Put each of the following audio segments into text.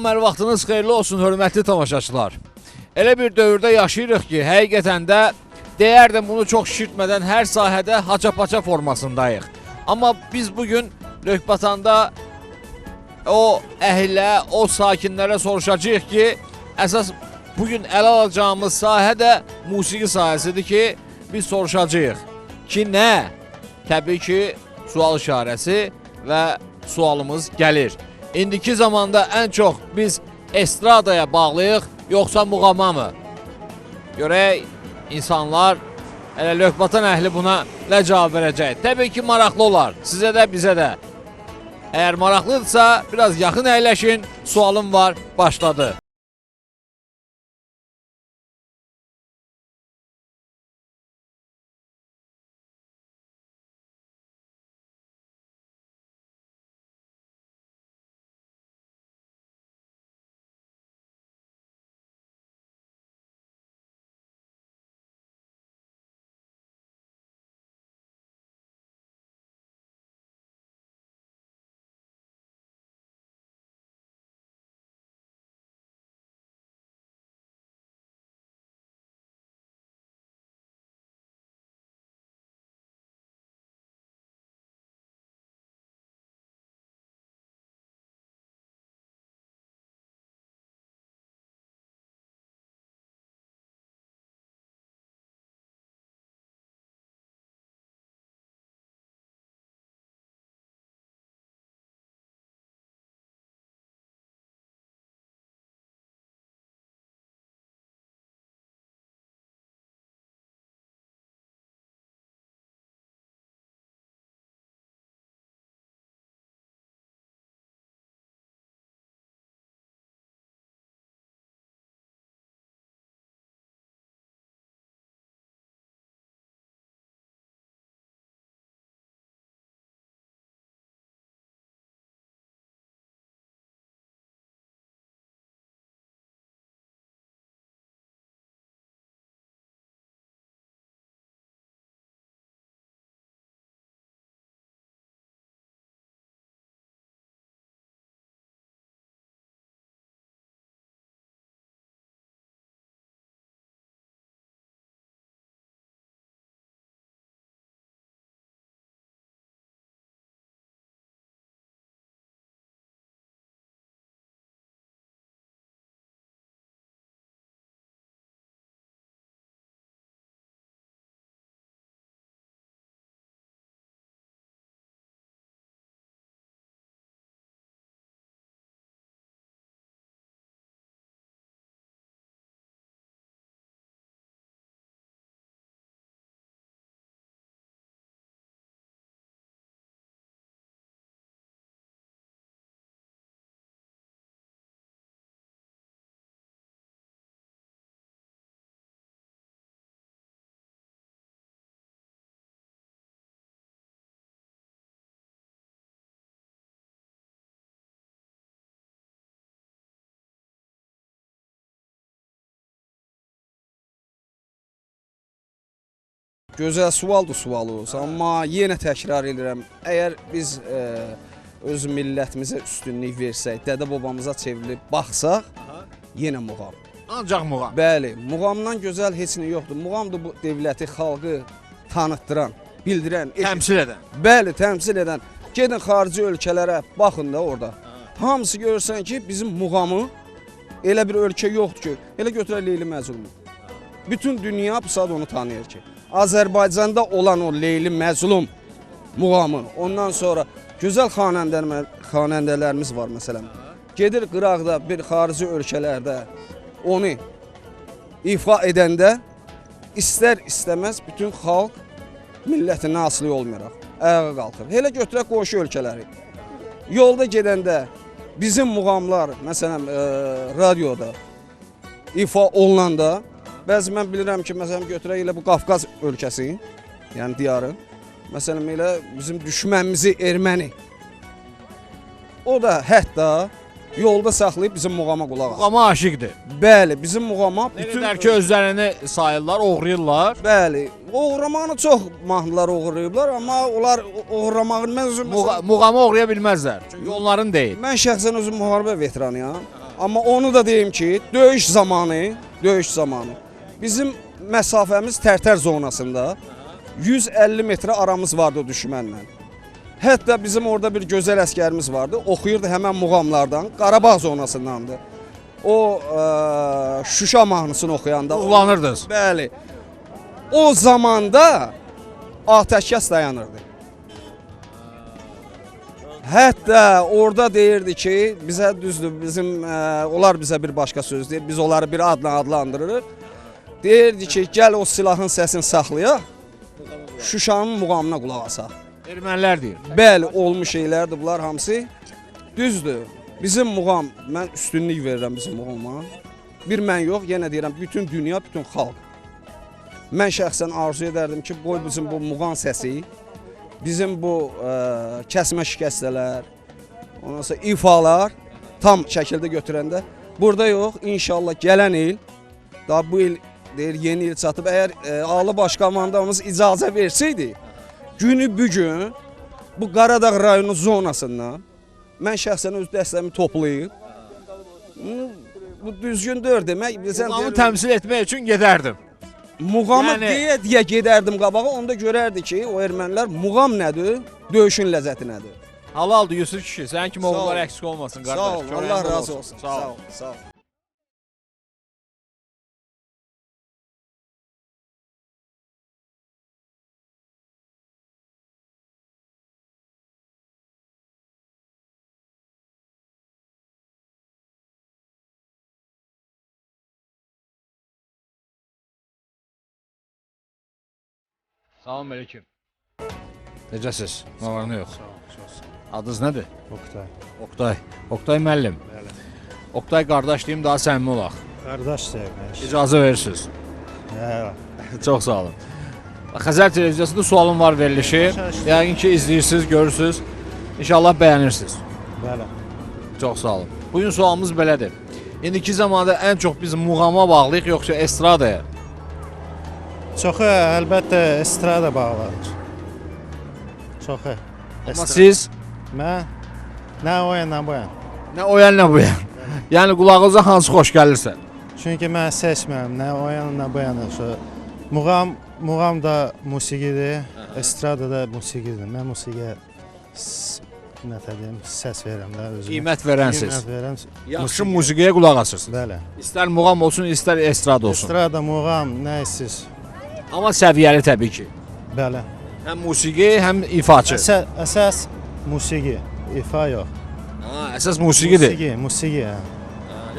Salam, hər vaxtınız xeyirli olsun, hörmətli tamaşaçılar. Elə bir dövrdə yaşayırıq ki, həqiqətən də deyərdim bunu çox şişirtmədən hər sahədə haça-paça formasındayıq. Amma biz bugün Rökbatanda o əhlə, o sakinlərə soruşacağıq ki, əsas bugün ələ alacağımız sahə də musiqi sahəsidir ki, biz soruşacağıq ki, nə? Təbii ki, sual işarəsi və sualımız gəlir. İndiki zamanda ən çox biz estradaya bağlıyıq, yoxsa muğama mı? Görək, insanlar, elə Rökbatan əhli buna nə cavab verəcək? Təbii ki, maraqlı olar, sizə də, bizə də. Əgər maraqlıdırsa, biraz yaxın əyləşin, sualım var, başladı. Gözəl sualdır sualınız, amma yenə təkrar edirəm, əgər biz öz millətimizə üstünlük versək, dədə-babamıza çevrilib baxsaq, yenə muğam. Ancaq muğam. Bəli, muğamdan gözəl heç nə yoxdur. Muğamdır bu dövləti, xalqı tanıtdıran, bildirən, Təmsil edən. Bəli, təmsil edən. Gedin xarici ölkələrə, baxın da orada. Hamısı görürsən ki, bizim muğamı elə bir ölkə yoxdur ki, elə götürək Leyli Məcnunu. Bütün dünya bu saat onu tanıyır ki, Azərbaycanda olan o Leyli Məcnun muğamı, ondan sonra gözəl xanəndələrimiz var məsələn. Gedir qıraqda, bir xarici ölkələrdə onu ifa edəndə istər-istəməz bütün xalq millətinə asılı olmayaraq ayağa qalxır. Elə götürək qonşu ölkələri. Yolda gedəndə bizim muğamlar, məsələn, radioda ifa olunanda, bəzi mən bilirəm ki, məsələn, götürək elə bu Qafqaz ölkəsi, yəni diyarı, məsələn, elə bizim düşmənimizi erməni. O da hətta yolda saxlayıb bizim muğama qulaq asır. Muğama aşiqdir. Bəli, bizim muğama bütün ki, özlərini sayırlar, oğrayırlar. Bəli, oğramağını çox mahnılar oğrayıblar, amma onlar oğramağını mən özüm... Muğamı oğraya bilməzlər, çünki onların deyil. Mən şəxsən özüm müharibə veteranıyam, Amma onu da deyim ki, döyüş zamanı bizim məsafəmiz Tərtər zonasında 150 metrə aramız vardı düşmənlə. Hətta bizim orada bir gözəl əskərimiz vardı, oxuyurdu həmən muğamlardan, Qarabağ zonasındandı. O Şuşa mahnısını oxuyanda Uğlanırdınız. Bəli. O zamanda atəşkəs dayanırdı. Hətta orada deyirdi ki, bizə düzdür, onlar bizə bir başqa söz deyir, biz onları bir adla adlandırırıq. Deyirdi ki, gəl o silahın səsini saxlayaq, Şuşanın muğamına qulaq asaq. Ermənilər deyir. Bəli, olmuş şeylərdir bunlar hamısı. Düzdür, bizim muğam, mən üstünlük verirəm bizim muğama. Bir mən yox, yenə deyirəm, bütün dünya, bütün xalq. Mən şəxsən arzu edərdim ki, qoy bizim bu muğam səsi, bizim bu kəsmə şikəstələr, ondan sonra ifalar tam şəkildə götürəndə burada yox, inşallah gələn il, daha bu il deyir yeni il çatıb, əgər Ali Baş Komandamız icazə versəydi, günü bugün bu Qaradağ rayonu zonasından mən şəxsən öz dəstəmi toplayıb, bu düzgün deyir demək, Muğamı təmsil etmək üçün gedərdim. Muğamı Yəni- deyə gedərdim qabağa, onda görərdi ki, o ermənilər muğam nədir, döyüşün ləzzəti nədir. Halaldır Yusuf kişi, sənin kimi Sağ ol. oğullar əksik olmasın qardaş. Sağ ol, Körəyində Allah razı olsun. Sağ ol. Sağ ol. Salam aleyküm. Necəsiz? Nə var, nə yox? Adınız nədir? Oktay. Oktay. Oktay müəllim. Bəli. Oktay qardaş deyim, daha səmimi olaq. Qardaş sevmək. İcazə verirsiniz. Hə. Çox sağ olun. Xəzər televiziyasında sualım var verilişi. Yəqin ki izləyirsiniz, görürsünüz. İnşallah bəyənirsiniz. Bəli. Çox sağ olun. Bugün sualımız belədir. İndiki zamanda ən çox biz muğama bağlıyıq, yoxsa estradaya? Çoxu əlbəttə estrada bağlıdır. Çoxu. Amma siz Mən nə o yana bu yana. nə o yan, nə bu yan. Yəni qulağınıza hansı xoş gəlirsə. Çünki mən seçmirəm nə o yana nə bu yana. Muğam da musiqidir, estrada da musiqidir. Mən musiqiyə nə deyim, səs verirəm də özümə. Qiymət verənsiz. Qiymət verirəm. Yaxşı musiqiyə qulaq asırsınız. Bəli. İstər muğam olsun, istər estrada olsun. Estrada, muğam, nə istəyirsiniz? Amma səviyyəli təbii ki. Bəli. Həm musiqi, həm ifaçı. Əsas musiqi, ifa yox. Əsas musiqidir. Musiqi, hə.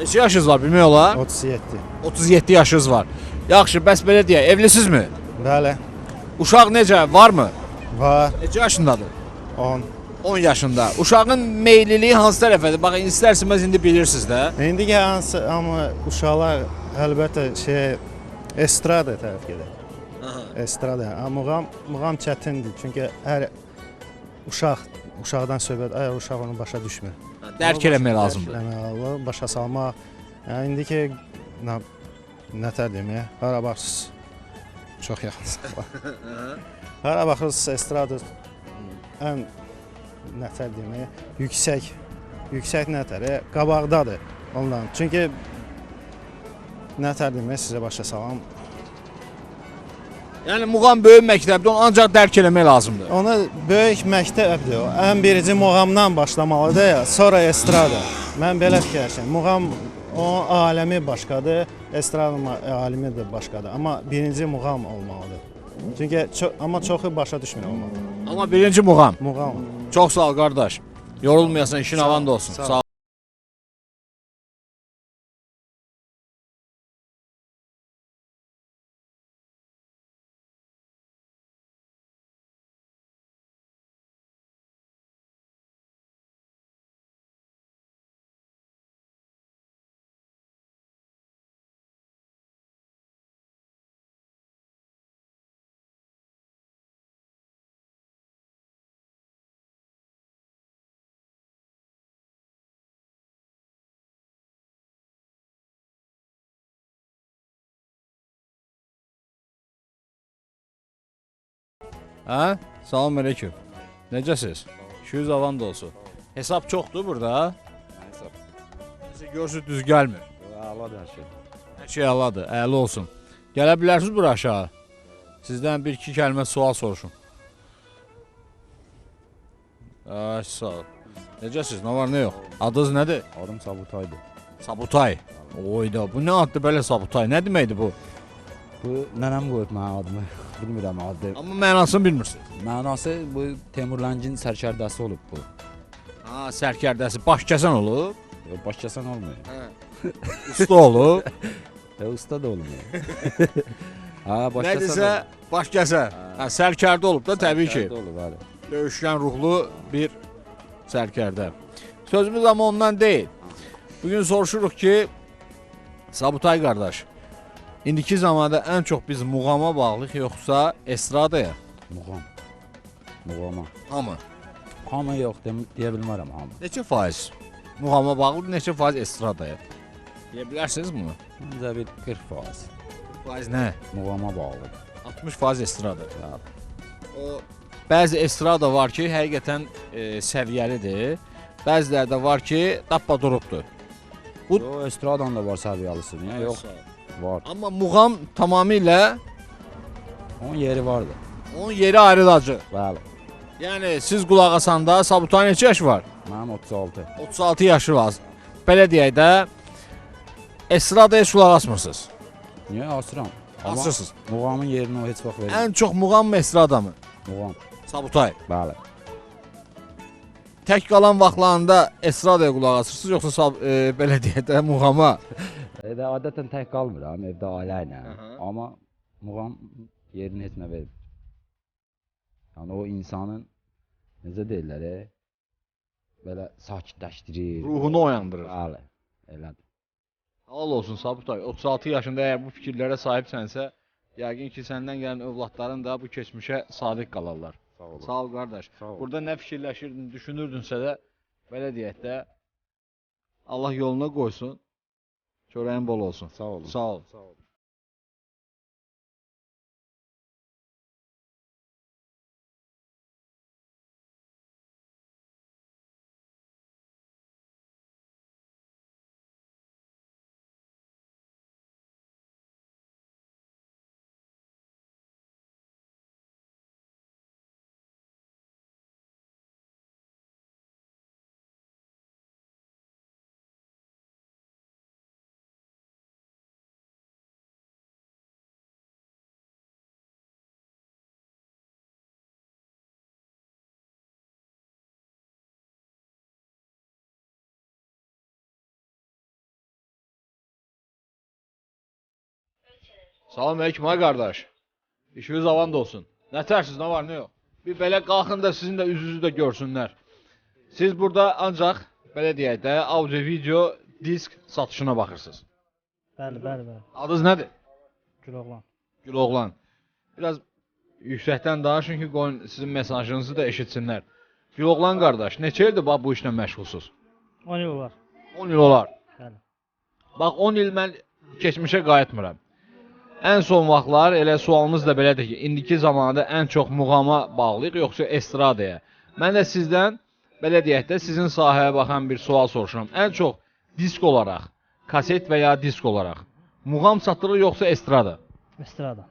Neçə yaşınız var bilmək olar? 37. 37 yaşınız var. Yaxşı, bəs belə deyək, evlisinizmi? Bəli. Uşaq necə, varmı? Var. Neçə yaşındadır? 10. 10 yaşında. Uşağın meyliliyi hansı tərəfədir? Baxın, istərsiniz indi bilirsiniz də. İndiki hansı amma uşaqlar əlbəttə estrada tərəf gedir. Estrada. Amma muğam çətindir. Çünki hər uşaqdan söhbət, əgər uşaq onu başa düşmür. Dərk eləmək lazımdır. Eləmək, başa salmaq. Yəni indiki nə tər demək, hara baxırsınız? Çox yaxın. Hara baxırsınız estrada ən nə tər demək, yüksək nə tər, qabaqdadır ondan. Çünki nə tər demək sizə başa salam. Yəni muğam böyük məktəbdə onu ancaq dərk eləmək lazımdır. Ona böyük məktəbdir o. Ən birinci muğamdan başlamalıdır ya, sonra estrada. Mən belə fikirləşirəm. Muğam o aləmi başqadır, estrada alimi də başqadır. Amma birinci muğam olmalıdır. Çünki amma çoxu başa düşmür olmalı. Amma birinci muğam. Muğam. Çox sağ ol qardaş. Yorulmayasan, işin avan da olsun. Sağ ol. Hə? Salam aleyküm. Necəsiz? 200 avan da olsun. Hesab çoxdur burada. Nəsə görürsüz düz gəlmir. Əladır hər şey. Hər şey əladır, əla olsun. Gələ bilərsiniz bura aşağı. Sizdən bir-iki kəlmə sual soruşum. Ay, sağ ol. Necəsiz, nə var, nə yox? Adınız nədir? Adım Sabutaydır. Sabutay. Oyda, bu nə addır belə Sabutay? Nə deməkdir bu? Bu nənəm qoyub mənim adımı. Bilmirəm adı. Amma mənasını bilmirsiniz. Mənası bu Temurləngin sərkərdəsi olub bu. Ha, sərkərdəsi, baş kəsən olub, Baş kəsən olmuyor. usta olub. Usta da olmuyor. Ha, baş kəsən Nədirsə, baş kəsən. Ha, sərkərdə olub da təbii ki. Sərkərdə olub, bəli. Döyüşkən ruhlu bir sərkərdə. Sözümüz amma ondan deyil. Bugün soruşuruq ki, Sabutay qardaş, indiki zamanda ən çox biz muğama bağlıyıq, yoxsa estradaya? Muğam. Muğama. Hamı. Hamı yox, deyə bilmərəm hamı. Neçə faiz muğama bağlıdır, neçə faiz estradaya? Deyə bilərsiniz bunu? Məncə bir 40%. Faiz nə? Muğama bağlıdır. 60% estrada. Bəli. O bəzi estrada var ki, həqiqətən səviyyəlidir. Bəziləri də var ki, tappa durubdur. Bu- O estradan da var səviyyəlisin, ya yox, var. Amma muğam tamamilə Onun yeri vardı. onun yeri ayrılacaq. Bəli. Yəni siz qulaq asanda Sabutay neçə yaşı var? Mənim 36. 36 yaşı var. Belə deyək də estradaya heç qulaq asmırsınız. Niyə asıram? Amma Asırsınız. muğamın yerini o heç vaxt vermir. Ən çox muğam mı estrada mı? Muğam. Sabutay. Bəli. Tək qalan vaxtlarında estradaya qulaq asırsınız yoxsa belə deyək də muğama? Evdə adətən tək qalmıram, evdə ailə ilə. Aha. Amma muğam yerini heç nə vermir. Yəni o insanın necə deyirlər, belə sakitləşdirir. Ruhunu oyandırır. Bəli. Elədir. Halal olsun Sabutay. 36 yaşında əgər bu fikirlərə sahibsənsə, yəqin ki səndən gələn övladların da bu keçmişə sadiq qalarlar. Sağ olun. Sağ ol qardaş. Sağ ol. Burada nə fikirləşirdin, düşünürdünsə də belə deyək də Allah yoluna qoysun. Çörəyin bol olsun. Sağ olun. Sağ ol. Sağ olun. Salam əleykum ay qardaş. İşiniz avan da olsun. Nə tərsiz, nə var, nə yox? Bir belə qalxın da sizin də üzünüzü də görsünlər. Siz burada ancaq belə deyək də audio, video, disk satışına baxırsınız. Bəli, bəli, bəli. Adınız nədir? Güloğlan. Güloğlan. Biraz yüksəkdən danışın ki, qoyun sizin mesajınızı da eşitsinlər. Güloğlan qardaş, neçə ildir bax bu işlə məşğulsuz? 10 il olar. 10 il olar. Bəli. Bax 10 il mən keçmişə qayıtmıram. Ən son vaxtlar elə sualımız da belədir ki, indiki zamanda ən çox muğama bağlıyıq, yoxsa estradaya? Mən də sizdən, belə deyək də, sizin sahəyə baxan bir sual soruşuram. Ən çox disk olaraq, kaset və ya disk olaraq muğam satılır, yoxsa estrada? Estrada.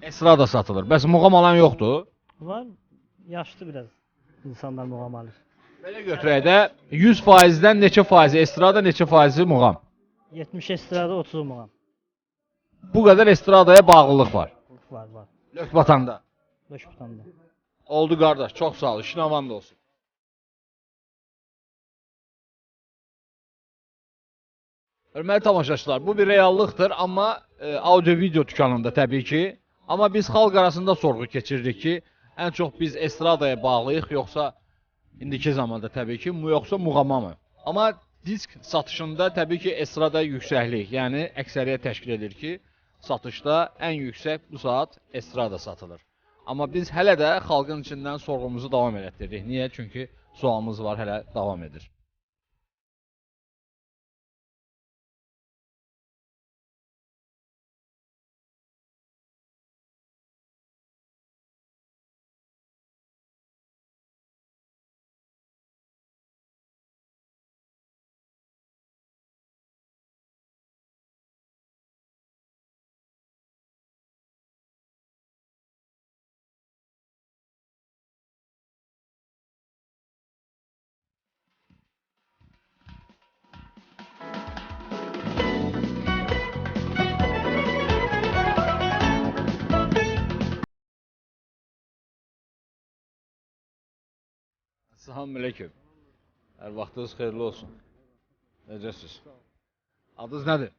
Estrada satılır. Bəs muğam alan yoxdur? Var, yaşlı biraz insanlar muğam alır. Belə götürək də, 100%-dən neçə faizi estrada, neçə faizi muğam? 70 estrada, 30 muğam. Bu qədər estradaya bağlılıq var. Var, var. Lök batanda. Döş butanda. Oldu qardaş, çox sağ ol. İşin aman da olsun. Hörmətli tamaşaçılar, bu bir reallıqdır, amma audio video dükanında təbii ki. Amma biz xalq arasında sorğu keçiririk ki, ən çox biz estradaya bağlıyıq, yoxsa indiki zamanda təbii ki, yoxsa muğama mı? Amma disk satışında təbii ki, estrada yüksəklik, yəni əksəriyyət təşkil edir ki, satışda ən yüksək bu saat estrada satılır. Amma biz hələ də xalqın içindən sorğumuzu davam etdiririk. Niyə? Çünki sualımız var, hələ davam edir. Salam aleyküm. Hər vaxtınız xeyirli olsun. Necəsiz? Adınız nədir?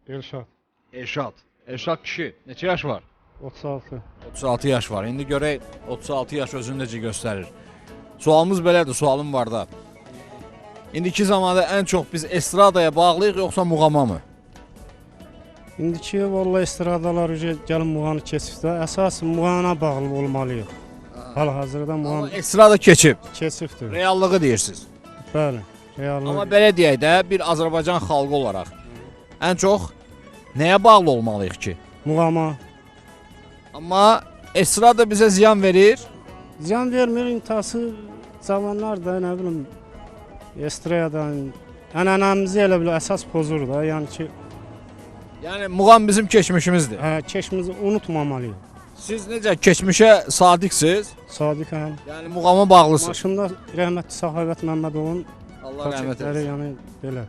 Elşad. Elşad. Elşad kişi, neçə yaş var? 36. 36 yaş var. İndi görək 36 yaş özünü necə göstərir. Sualımız belədir, sualım var da. İndiki zamanda ən çox biz estradaya bağlıyıq yoxsa muğama mı? İndiki vallahi estradalar gəlin muğanı keçibdə, əsas muğana bağlı olmalıyıq. Hal-hazırda Amma muğan estrada keçib, keçibdir. reallığı deyirsiniz. Bəli, reallı. Amma belə deyək də, bir Azərbaycan xalqı olaraq ən çox nəyə bağlı olmalıyıq ki? Muğama. Amma estrada bizə ziyan verir. Ziyan vermir intihası cavanlar da, nə bilim, estradan, ənənəmizi elə bil əsas pozur da, yəni ki, Yəni muğam bizim keçmişimizdir. keçimizi unutmamalıyıq. Siz necə keçmişə sadiqsiz? Sadiqəm. Yəni muğama bağlısınız. Maşında rəhmətli Səxavət Məmmədovun Allah rəhmət konsertləri, eləsin. yəni belə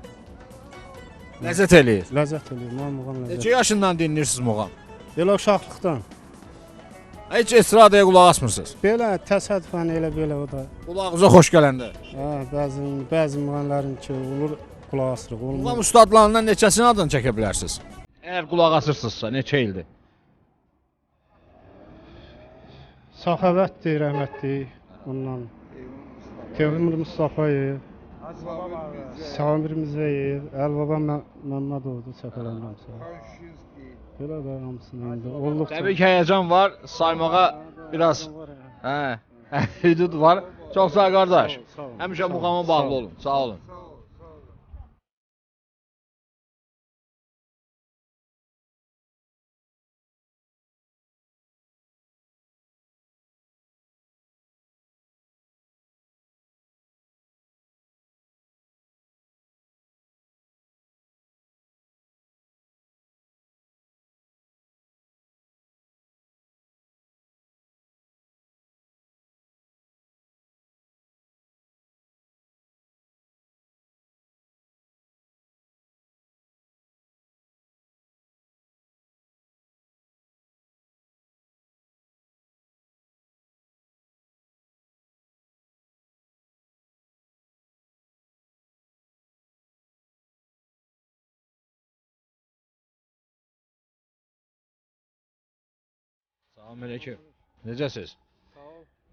Ləzzət eləyir. ləzzət eləyir, muğam ləzzət. Neçə yaşından dinləyirsiniz muğam? Belə uşaqlıqdan. Heç estradaya qulaq asmırsınız. Belə təsadüfən elə belə o da. Qulağınıza xoş gələndə. Bəzi müğənnilərin ki olur qulaq asırıq. Muğam Olmur. ustadlarından neçəsinin adını çəkə bilərsiniz? Əgər qulaq asırsınızsa, neçə ildir? Səxavətdir, rəhmətli. Ondan Teymur Mustafayev, Samir Mirzəyev, Əlbaba Məmmədovdur, səhv eləmirəmsə. Belə də hamısını indi olduqca. Təbii ki, həyəcan var. Saymağa biraz hüdud var. Çox sağ ol qardaş. Sağ ol. Həmişə muğama bağlı olun. Sağ olun. Salam aleyküm. Necəsiz?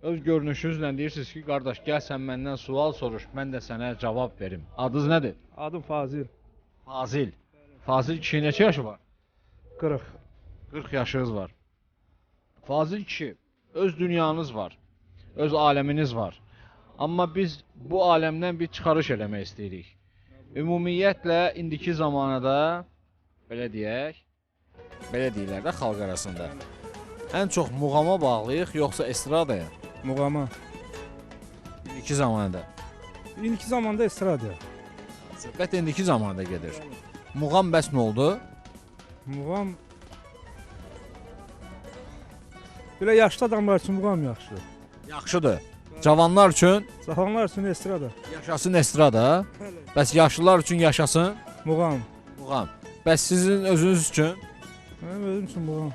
Öz görünüşünüzlə deyirsiniz ki, qardaş, gəl sən məndən sual soruş, mən də sənə cavab verim. Adınız nədir? Adım Fazil. Fazil. Fazil kişi neçə yaşı var? 40. 40 yaşınız var. Fazil kişi, öz dünyanız var, öz aləminiz var. Amma biz bu aləmdən bir çıxarış eləmək istəyirik. Ümumiyyətlə, indiki zamanada, belə deyək, belə deyirlər də xalq arasında. Ən çox muğama bağlıyıq, yoxsa estradaya? Muğama. İndiki zamanada. İndiki zamanda estrada. Söhbət indiki zamanada gedir. Muğam bəs nə oldu? Muğam belə yaşlı adamlar üçün muğam yaxşıdır. Yaxşıdır. Cavanlar üçün Cavanlar üçün estrada. yaşasın estrada, bəs yaşlılar üçün yaşasın Muğam. muğam. Bəs sizin özünüz üçün Mənim özüm üçün muğam.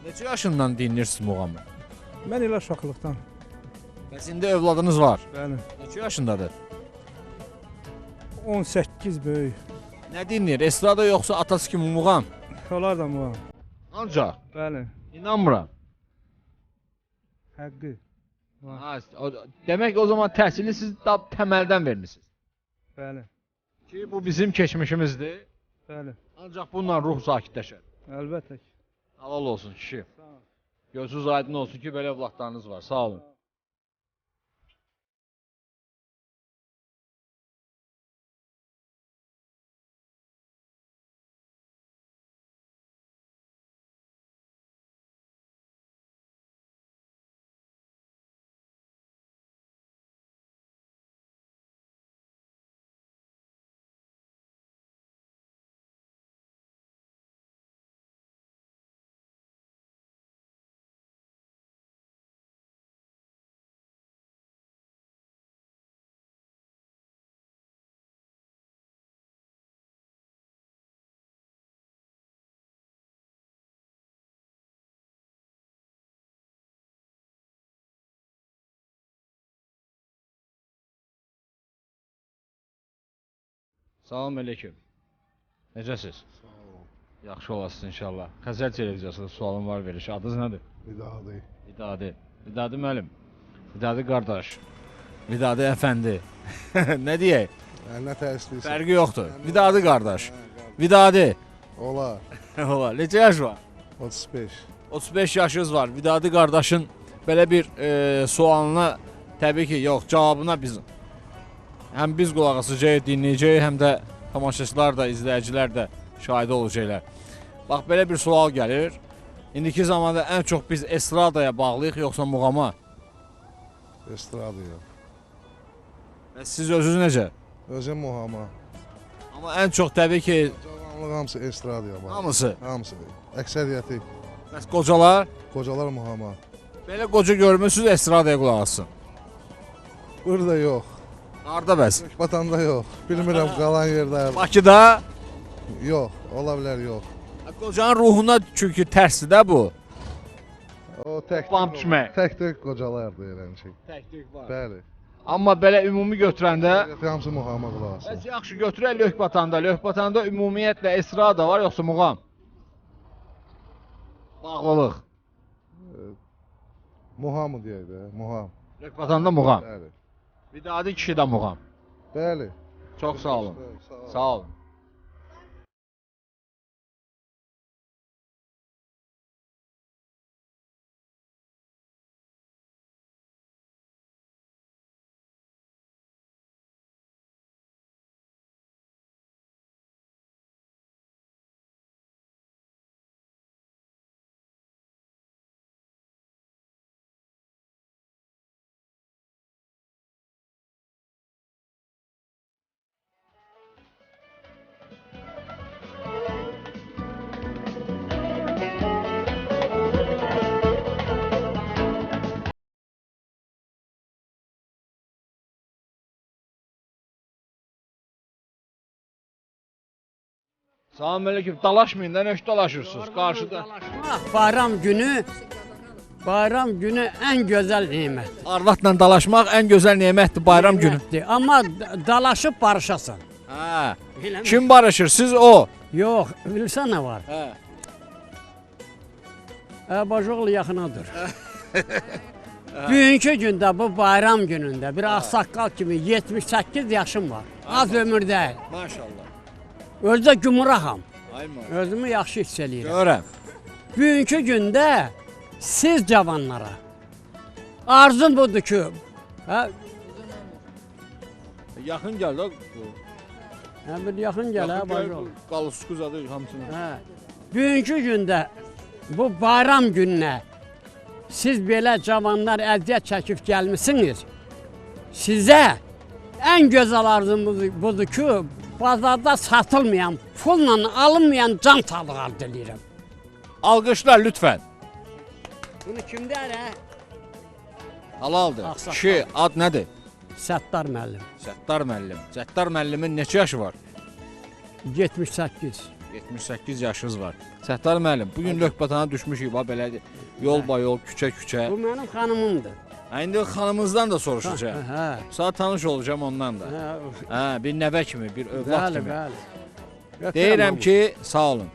neçə yaşından dinləyirsiniz muğamı? Mən elə uşaqlıqdan. Bəs indi övladınız var. Bəli. Neçə yaşındadır? 18 böyük. Nə dinləyir? Estrada yoxsa atası kimi muğam? Onlar da muğam. Ancaq Bəli. inanmıram. Həqqi. Ha, demək o zaman təhsili siz da təməldən vermisiniz. Bəli. Ki bu bizim keçmişimizdir. Bəli. Ancaq bununla ruh sakitləşər. Əlbəttə ki. Halal olsun kişi. Sağ ol. Gözünüz aydın olsun ki, belə övladlarınız var. Sağ olun. Salam aleyküm. Necəsiz? Sağ olun. Yaxşı olasınız inşallah. Xəzər televiziyasında sualım var veriş. Adınız nədir? Vidadi. Vidadi. Vidadi müəllim. Vidadi qardaş. Vidadi əfəndi. Nə deyək? Nə təəssüflüsən? Fərqi yoxdur. Vidadi qardaş. Vidadi. Olar. Ola. Neçə yaş var? 35. 35 yaşınız var. Vidadi qardaşın belə bir sualına təbii ki, yox, cavabına biz həm biz qulaq asacağıq, dinləyəcəyik, həm də tamaşaçılar da, izləyicilər də şahidi olacaqlar. Bax, belə bir sual gəlir. İndiki zamanda ən çox biz estradaya bağlıyıq, yoxsa muğama? Estradiyam. Siz özünüz necə? Özüm muhama. Amma ən çox təbii ki, Cavanlıq hamısı estradiyam. hamısı. Hamısı. Əksəriyyəti. Bəs qocalar? Qocalar muhama. Belə qoca görmürsünüz, estradaya qulaq assın. Burada yox. Harda bəs? Batanda yox. Bilmirəm qalan yerdə. Bakıda? Yox. Ola bilər yox. Qocanın ruhuna çünki tərsdir də bu. O tək Bamp düşmək. tək qocalardır eləmişik. Təklik var. Bəli. Amma belə ümumi götürəndə Hamısı muhama qulaq asır. bəs yaxşı götürək Lökbatanda. Lökbatanda ümumiyyətlə estrada var yoxsa muğam? Bağlılıq. Muhamı deyək də, muham. Lökbatanda muğam. Bəli. Vidadi kişi də muğam. Bəli. Çox sağ olun. Sağ olun. Salam aleyküm. Dalaşmayın da, nöş dalaşırsınız qarşıda. Bayram günü en güzel nimet. Arvadla dalaşmaq ən gözəl nemətdir bayram günü. Nimettir. Ama dalaşıp barışasın. Hə. Biləmi? Kim barışır? Siz o. Yok, bilirsən ne var? Hə. Əbajoğlu yaxınadır. Bugünkü gündə, bu bayram günündə bir ağsaqqal kimi 78 yaşım var. Az ömür deyil. Maşallah. Özdə gümraham. Ay maşallah. Özümü yaxşı hiss eləyirəm. Görəm. Bugünkü gündə siz cavanlara arzum budur ki, hə, Yaxın gəl də. bir yaxın gəl, Əbajoğlu. Qalıskuz adı hamısını. Hə. Bugünkü gündə bu bayram gününə siz belə cavanlar əziyyət çəkib gəlmisiniz. Sizə ən gözəl arzum budur ki, bazarda satılmayan, pulla alınmayan can sağlığı diləyirəm. Alqışlar lütfən. Bunu kim deyər, hə? Halaldır. Ağsaqqal. Kişi ad nədir? Səttar müəllim. Səttar müəllim. Səttar müəllimin neçə yaşı var? 78. 78 yaşınız var. Səttar müəllim, bu gün Lökbatana düşmüşük bax belə yol, küçə. Bu mənim xanımımdır. Ha, indi xanımızdan da soruşacağam. Hə. Sana tanış olacağam ondan da. Hə. Hə, bir nəvə kimi, bir övlad Bəli, kimi. bəli. Öpürəm Deyirəm hamını. ki, sağ olun.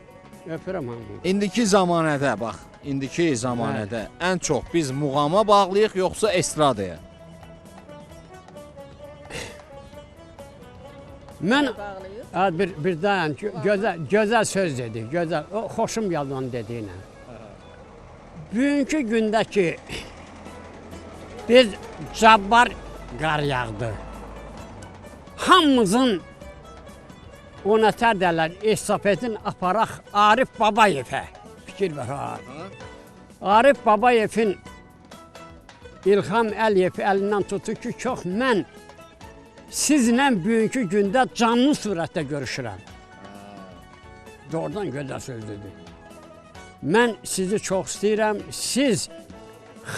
Öpürəm hamını. İndiki zamanədə bax, indiki zamanədə ən çox biz muğama bağlıyıq yoxsa estradaya? Mən bir dayan, gözəl söz dedi, gözəl, o xoşum gəldi onun dediyinə. Bugünkü gündəki biz cabbar qar yağdı. Hamımızın o nətər derlər, estafetin aparaq Arif Babayevə. Fikir ver ha. Arif Babayevin İlham Əliyev əlindən tutur ki, çox mən sizlə bugünkü gündə canlı surətdə görüşürəm. Doğrudan gözəl sözdür. Mən sizi çox istəyirəm. Siz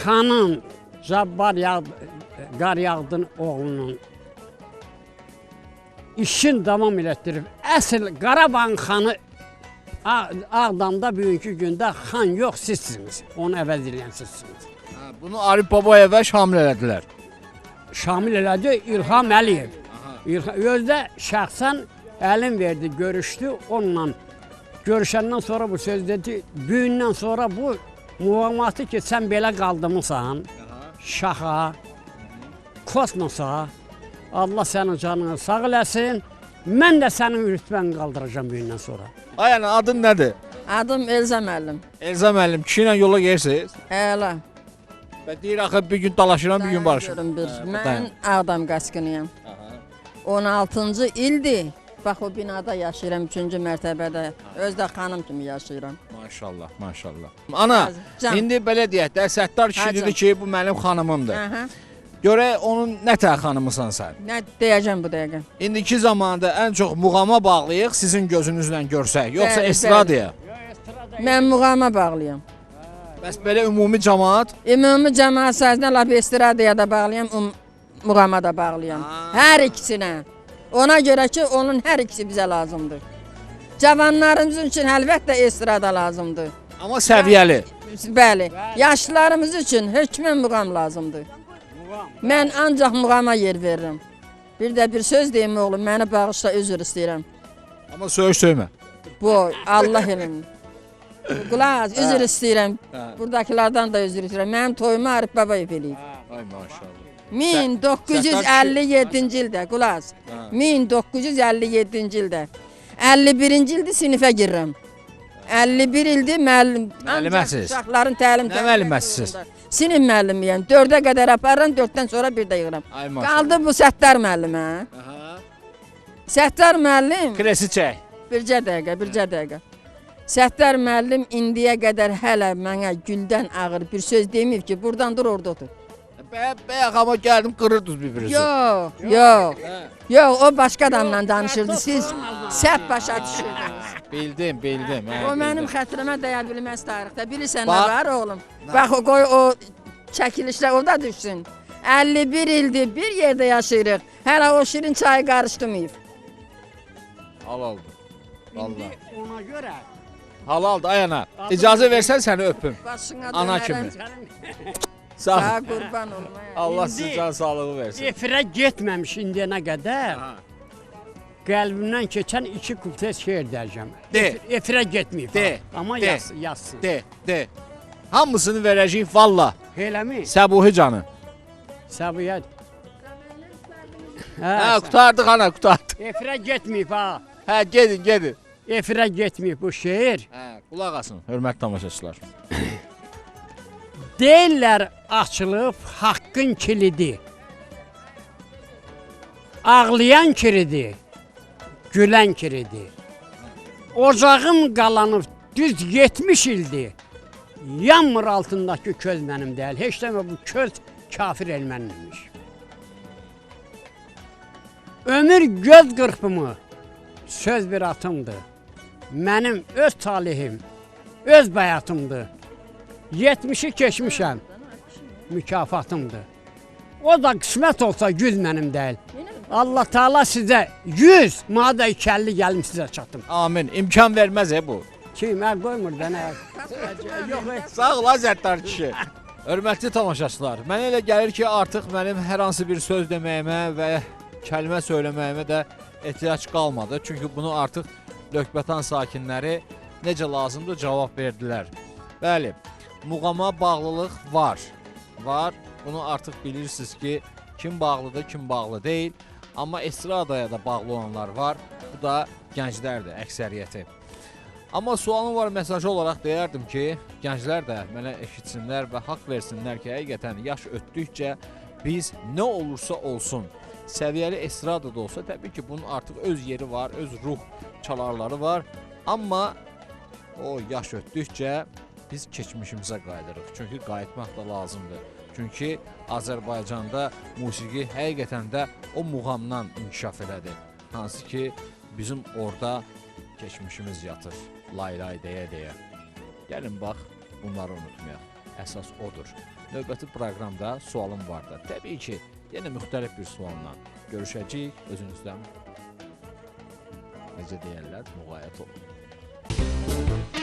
xanım Cabbar Qar Yağdın oğlunun işin davam elətdirib. Əsl Qarabağ xanı Ağdamda bugünkü gündə xan yox, sizsiniz. Onu əvəz eləyən sizsiniz. Bunu Arif Babayevə şamil elədilər. Şamil elədi İlham Əliyev. Özdə şəxsən Əlim verdi, görüşdü onunla. Görüşəndən sonra bu söz dedi, büyündən sonra bu muğamatı ki, sən belə qaldırmısan, şaha, kosmosa, Allah sənin canını sağ eləsin, mən də sənin rütbəni qaldıracağım büyündən sonra. Ay ana, adın nədir? Adım Elza müəllim. Elza müəllim, kişi ilə yola gedirsiniz? Əla. Və deyir axı bir gün dalaşıram, bir gün barışıram. Mən Ağdam qaçqınıyam. 16-cı ildir. Bax o binada yaşayıram, 3-cü mərtəbədə. Özdə xanım kimi yaşayıram. Maşallah, maşallah. Ana, Can. indi belə deyək də, Səttar kişi dedi ki, bu mənim xanımımdır. Aha. Görək onun nə tər xanımısan sən? Nə deyəcəm bu dəqiqə? İndiki zamanda ən çox muğama bağlayıq, sizin gözünüzlə görsək, yoxsa Bəli, estradaya? Mən muğama bağlıyam. Bəs belə ümumi cəmaat? Ümumi cəmaat sözünə laf estradaya da bağlıyam, muğama da bağlıyam. Hər ikisinə. Ona görə ki, onun hər ikisi bizə lazımdır. Cavanlarımız üçün əlbəttə estrada lazımdır. Amma səviyyəli. Bəli, yaşlılarımız üçün hökmən muğam lazımdır. Mən ancaq muğama yer verirəm. Bir də bir söz deyim oğlum, məni bağışla, üzr istəyirəm. Amma söyüş söymə. Bu, Allah elm. Qulaq, üzr istəyirəm. Buradakilardan da üzr istəyirəm. Mənim toyumu Arif Babayev eləyib. Ay maşallah. 1957-ci ildə, qulaq, 1957-ci ildə. 51-ci ildə sinifə girirəm. 51 ildir müəlliməsiz. Uşaqların təlim Nə müəlliməsiz? Sinif müəllimiyəm. 4-ə qədər aparıram, 4-dən sonra bir də yığıram. Ay maşallah. Qaldı bu Səttar müəllimə. Səttar müəllim, Kresi çək. bircə dəqiqə. Səttar müəllim indiyə qədər hələ mənə güldən ağır bir söz deməyib ki, buradan dur, orada otur. Bəyək amma gəldim, qırırdınız bir-birinizi. Yox, o başqa adamla danışırdı, siz səhv başa düşürdünüz. Bildim. O mənim xətrimə dəyə bilməz tarixdə. Bilirsən nə Bax. var oğlum? Bax o qoy o çəkilişlər orada düşsün. 51 ildir bir yerdə yaşayırıq. Hələ o şirin çayı qarışdırmayıb. Halaldır. Vallahi. Ona görə Halaldır, ay ana. İcazə versən səni öpüm. Başına Ana dönərəm. kimi. Sağ ol. Sağ qurban olma. Allah İndi- sizə can sağlığı versin. efirə getməmiş indiyənə qədər qəlbimdən keçən 2 kuple şeir deyəcəm. De. Efirə getməyib. De, ha. Amma de. yazsın. De. Hamısını verəcəyik valla. Eləmi? Səbuhi canı. Səbiyyət. Hə, qutardıq ana, qutardıq. Efirə getməyib ha. Hə, gedin. Efirə getməyib bu şeir. Hə, qulaq asın, hörmətli tamaşaçılar. Deyirlər açılıb haqqın kilidi. Ağlayan kilidi, gülən kilidi. Ocağım qalanıb düz 70 ildir. Yanmır altındakı köz mənim deyil. Heç demə bu köz kafir elməniymiş. Ömür göz qırpımı söz bir atımdır. Mənim öz talihim, öz bəyatımdır. 70'i keçmişəm, mükafatımdır. O da qismət olsa 100 mənim deyil. Allah Teala sizə 100, mənə də 250 gəlim sizə çatdım. Amin. İmkan verməz bu. Kim əl qoymur da nə? Yox, Sağ ol Zəttar kişi. Hörmətli tamaşaçılar, mənə elə gəlir ki, artıq mənim hər hansı bir söz deməyimə və kəlmə söyləməyimə də ehtiyac qalmadı. Çünki bunu artıq Lökbətan sakinləri necə lazımdır cavab verdilər. Bəli, muğama bağlılıq var. Bunu artıq bilirsiniz ki, kim bağlıdır, kim bağlı deyil. Amma estradaya da bağlı olanlar var. Bu da gənclərdir, əksəriyyəti. Amma sualım var, mesajı olaraq deyərdim ki, gənclər də mənə eşitsinlər və haqq versinlər ki, həqiqətən yaş ötdükcə biz nə olursa olsun, səviyyəli estrada da olsa, təbii ki, bunun artıq öz yeri var, öz ruh çalarları var. Amma o yaş ötdükcə biz keçmişimizə qayıdırıq. Çünki qayıtmaq da lazımdır. Çünki Azərbaycanda musiqi həqiqətən də o muğamdan inkişaf elədi. Hansı ki, bizim orada keçmişimiz yatır, lay deyə. Gəlin bax, bunları unutmayaq. Əsas odur. Növbəti proqramda sualım var da. Təbii ki, yenə müxtəlif bir sualla görüşəcəyik. Özünüzdən necə deyərlər, müğayət olun.